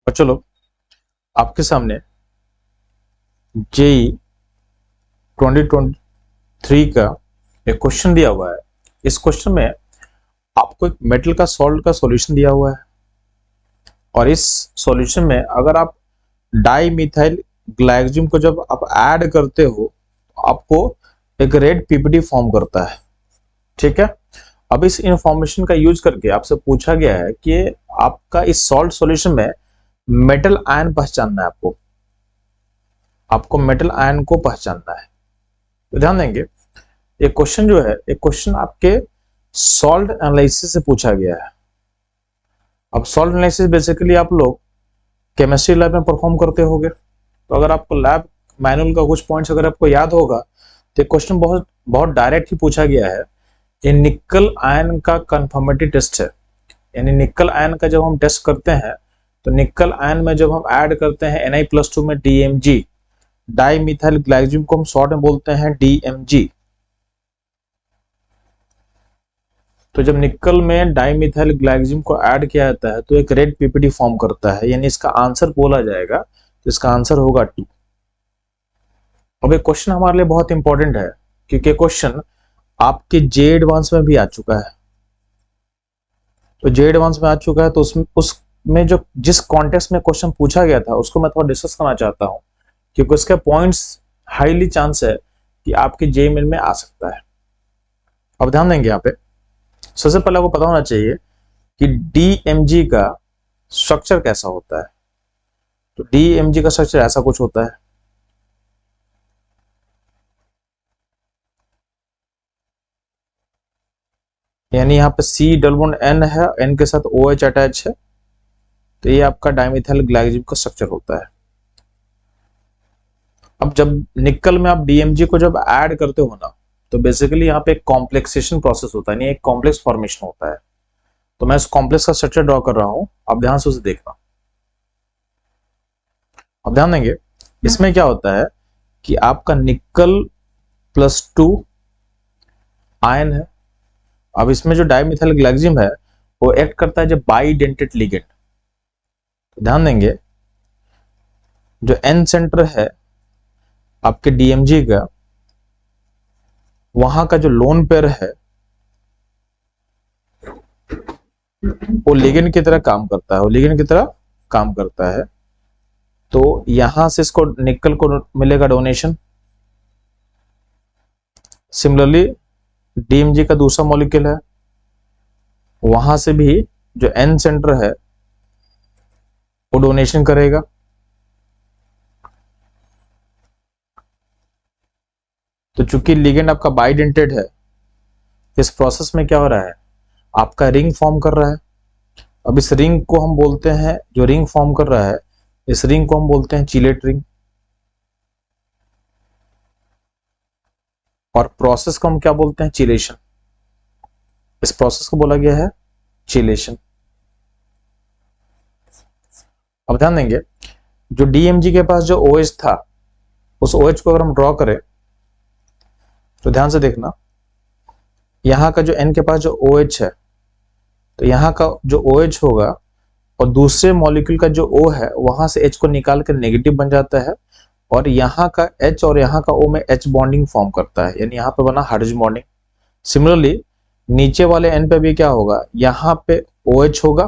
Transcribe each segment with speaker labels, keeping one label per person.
Speaker 1: और चलो आपके सामने जेई 2023 का एक क्वेश्चन दिया हुआ है। इस क्वेश्चन में आपको एक मेटल का सॉल्ट का सॉल्यूशन दिया हुआ है और इस सॉल्यूशन में अगर आप डाई मिथाइल ग्लाइकोजन को जब आप ऐड करते हो तो आपको एक रेड पीपीटी फॉर्म करता है। ठीक है, अब इस इंफॉर्मेशन का यूज करके आपसे पूछा गया है कि आपका इस सॉल्ट सॉल्यूशन में मेटल आयन पहचानना है। आपको मेटल आयन को पहचानना है। तो ध्यान देंगे, एक क्वेश्चन जो है, एक क्वेश्चन आपके सॉल्ट एनालिसिस से पूछा गया है। अब सॉल्ट एनालिसिस बेसिकली आप लोग केमिस्ट्री लैब में परफॉर्म करते होंगे, तो अगर आपको लैब मैनुअल का कुछ पॉइंट्स अगर आपको याद होगा तो क्वेश्चन बहुत बहुत डायरेक्ट ही पूछा गया है। ये निकल आयन का कन्फर्मेटिव टेस्ट है, यानी निकल आयन का जब हम टेस्ट करते हैं तो निकल आयन में जब हम ऐड करते हैं Na+2 में DMG, डाई मिथाइल ग्लाइकोजन को हम शॉर्ट में बोलते हैं DMG। तो जब निकल में डाई मिथाइल ग्लाइकोजन को ऐड किया जाता है तो एक रेड पीपीटी फॉर्म करता है, यानी इसका आंसर बोला जाएगा तो इसका आंसर होगा 2। अब ये क्वेश्चन हमारे लिए बहुत इंपॉर्टेंट है क्योंकि क्वेश्चन आपके जे एडवांस में भी आ चुका है। तो जे एडवांस में आ चुका है तो उसमें जो जिस कॉन्टेक्स्ट में क्वेश्चन पूछा गया था उसको मैं थोड़ा डिस्कस करना चाहता हूं क्योंकि उसके पॉइंट्स हाईली चांस है कि आपके जे मेन में आ सकता है। अब ध्यान देंगे यहाँ पे, सबसे पहले आपको पता होना चाहिए कि DMG का स्ट्रक्चर कैसा होता है। तो DMG का स्ट्रक्चर ऐसा कुछ होता है। यानी यहाँ पे C=N है, N के साथ OH अटैच है, तो ये आपका डाइमिथाइल ग्लाइकोजन का स्ट्रक्चर होता है। अब जब निकल में आप DMG को जब ऐड करते हो ना तो बेसिकली यहाँ पे एक कॉम्प्लेक्सेशन प्रोसेस होता है, यानी एक कॉम्प्लेक्स फॉर्मेशन होता है। तो मैं इस कॉम्प्लेक्स का स्ट्रक्चर ड्रॉ कर रहा हूं, आप ध्यान से उसे देखना। अब ध्यान देंगे, इसमें क्या होता है कि आपका Ni+2 आयन है। अब इसमें जो डाइमिथाइल ग्लाइकोजन है वो एक्ट करता है जब बाइडेंटेट लिगेंड। तो ध्यान देंगे, जो N सेंटर है आपके DMG का, वहां का जो लोन पेयर है वो लिगेंड की तरह काम करता है, वो लिगेंड की तरह काम करता है। तो यहां से इसको निकल को मिलेगा डोनेशन। सिमिलरली DMG का दूसरा मॉलिक्यूल है, वहां से भी जो N सेंटर है वो डोनेशन करेगा। तो चूंकि लिगेंड आपका बाइडेंटेड है, इस प्रोसेस में क्या हो रहा है, आपका रिंग फॉर्म कर रहा है। अब इस रिंग को हम बोलते हैं, जो रिंग फॉर्म कर रहा है इस रिंग को हम बोलते हैं चिलेट रिंग, और प्रोसेस को हम क्या बोलते हैं, चिलेशन। इस प्रोसेस को बोला गया है चिलेशन। अब ध्यान देंगे, जो DMG के पास जो OH था उस OH को अगर हम ड्रॉ करें तो ध्यान से देखना, यहां का जो N के पास जो OH है तो यहां का जो OH होगा और दूसरे मॉलिक्यूल का जो O है वहां से H को निकाल कर नेगेटिव बन जाता है, और यहाँ का H और यहाँ का O में H बॉन्डिंग फॉर्म करता है, यानी यहाँ पे बना हाइड्रोजन बॉन्डिंग। सिमिलरली नीचे वाले N पे भी क्या होगा, यहाँ पे OH होगा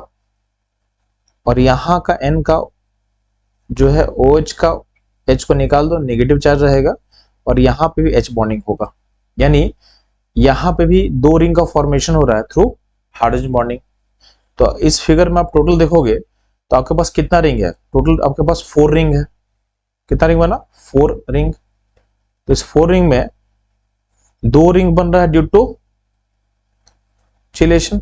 Speaker 1: और यहाँ का N का जो है OH का H को निकाल दो, नेगेटिव चार्ज रहेगा, और यहाँ पे भी H बॉन्डिंग होगा। यानी यहाँ पे भी 2 रिंग का फॉर्मेशन हो रहा है थ्रू हाइड्रोजन बॉन्डिंग। तो इस फिगर में आप टोटल देखोगे तो आपके पास कितना रिंग है, टोटल आपके पास 4 रिंग है। कितना रिंग बना, 4 रिंग। तो इस 4 रिंग में 2 रिंग बन रहा है ड्यू टू चिलेशन।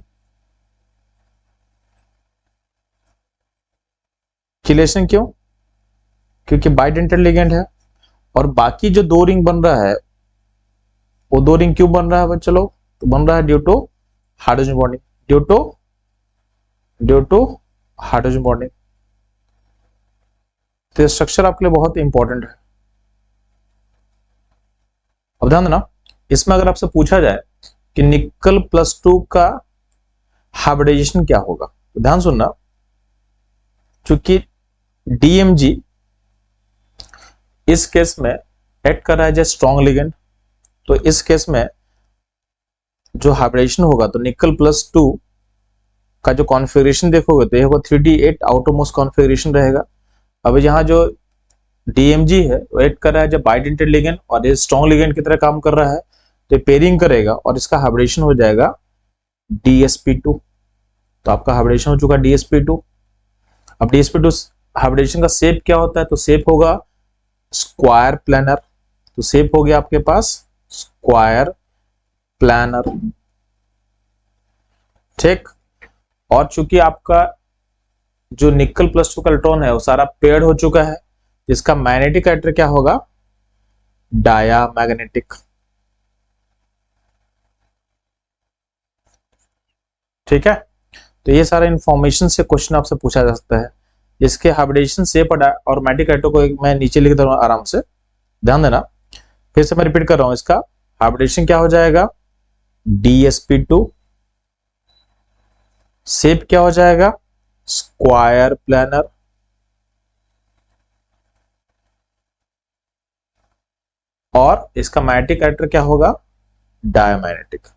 Speaker 1: चिलेशन क्यों, क्योंकि बाइडेंटेड लिगेंड है। और बाकी जो 2 रिंग बन रहा है वो 2 रिंग क्यों बन रहा है बच्चों लोग, तो बन रहा है due to hydrogen bonding, due to hydrogen bonding. तो स्ट्रक्चर आपके लिए बहुत इंपॉर्टेंट है। अब ध्यान देना, इसमें अगर आपसे पूछा जाए कि Ni+2 का हाइब्रिडाइजेशन क्या होगा, तो ध्यान सुनना, चूंकि DMG इस केस में एक्ट कर रहा है जैसे स्ट्रॉन्ग लिगेंड, तो इस केस में जो हाइब्रिडेशन होगा तो निकल +2 का जो कॉन्फ़िगरेशन देखोगे तो ये होगा 3D8 आउटरमोस्ट कॉन्फ़िगरेशन रहेगा। अब यहाँ जो DMG है वो एक्ट कर रहा है जब बाइडेंटेड लिगेंड और ये स्ट्रॉन्ग लिगेंड की तरह काम कर रहा है, तो पेयरिंग करेगा और इसका हाइब्रिडेशन हो जाएगा DsP2। तो आपका हाइब्रिडेशन हो चुका DsP2। अब DsP2 हाइब्रिडेशन का शेप क्या होता है, तो शेप होगा स्क्वायर प्लानर। तो शेप हो गया आपके पास स्क्वायर प्लानर, ठीक। और चूंकि आपका जो निकल +2 का इलेक्ट्रॉन है वो सारा पेयर्ड हो चुका है, इसका मैग्नेटिक कैरेक्टर क्या होगा, डायामैग्नेटिक, ठीक है। तो ये सारा इंफॉर्मेशन से क्वेश्चन आपसे पूछा जा सकता है। इसके हाइब्रिडेशन शेप और मैग्नेटिक कैरेक्टर को मैं नीचे लिख दूंगा, आराम से ध्यान देना। फिर से मैं रिपीट कर रहा हूं, इसका हाइब्रिडेशन क्या हो जाएगा DsP2, शेप क्या हो जाएगा स्क्वायर प्लानर, और इसका मैग्नेटिक कैरेक्टर क्या होगा डायमैग्नेटिक।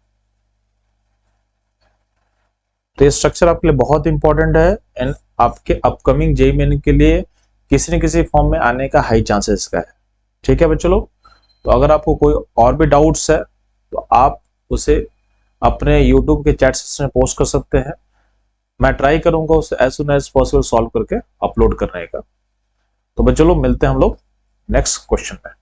Speaker 1: तो ये स्ट्रक्चर आपके लिए बहुत इंपॉर्टेंट है एंड आपके अपकमिंग जेईई मेन के लिए किसी न किसी फॉर्म में आने का हाई चांसेस का है, ठीक है बच्चों लोग। तो अगर आपको कोई और भी डाउट्स है तो आप उसे अपने यूट्यूब के चैट सेक्शन में पोस्ट कर सकते हैं, मैं ट्राई करूंगा उसे as soon as possible solve करके अपलोड करने का। तो बच्चों लोग मिलते हैं हम लोग नेक्स्ट क्वेश्चन में।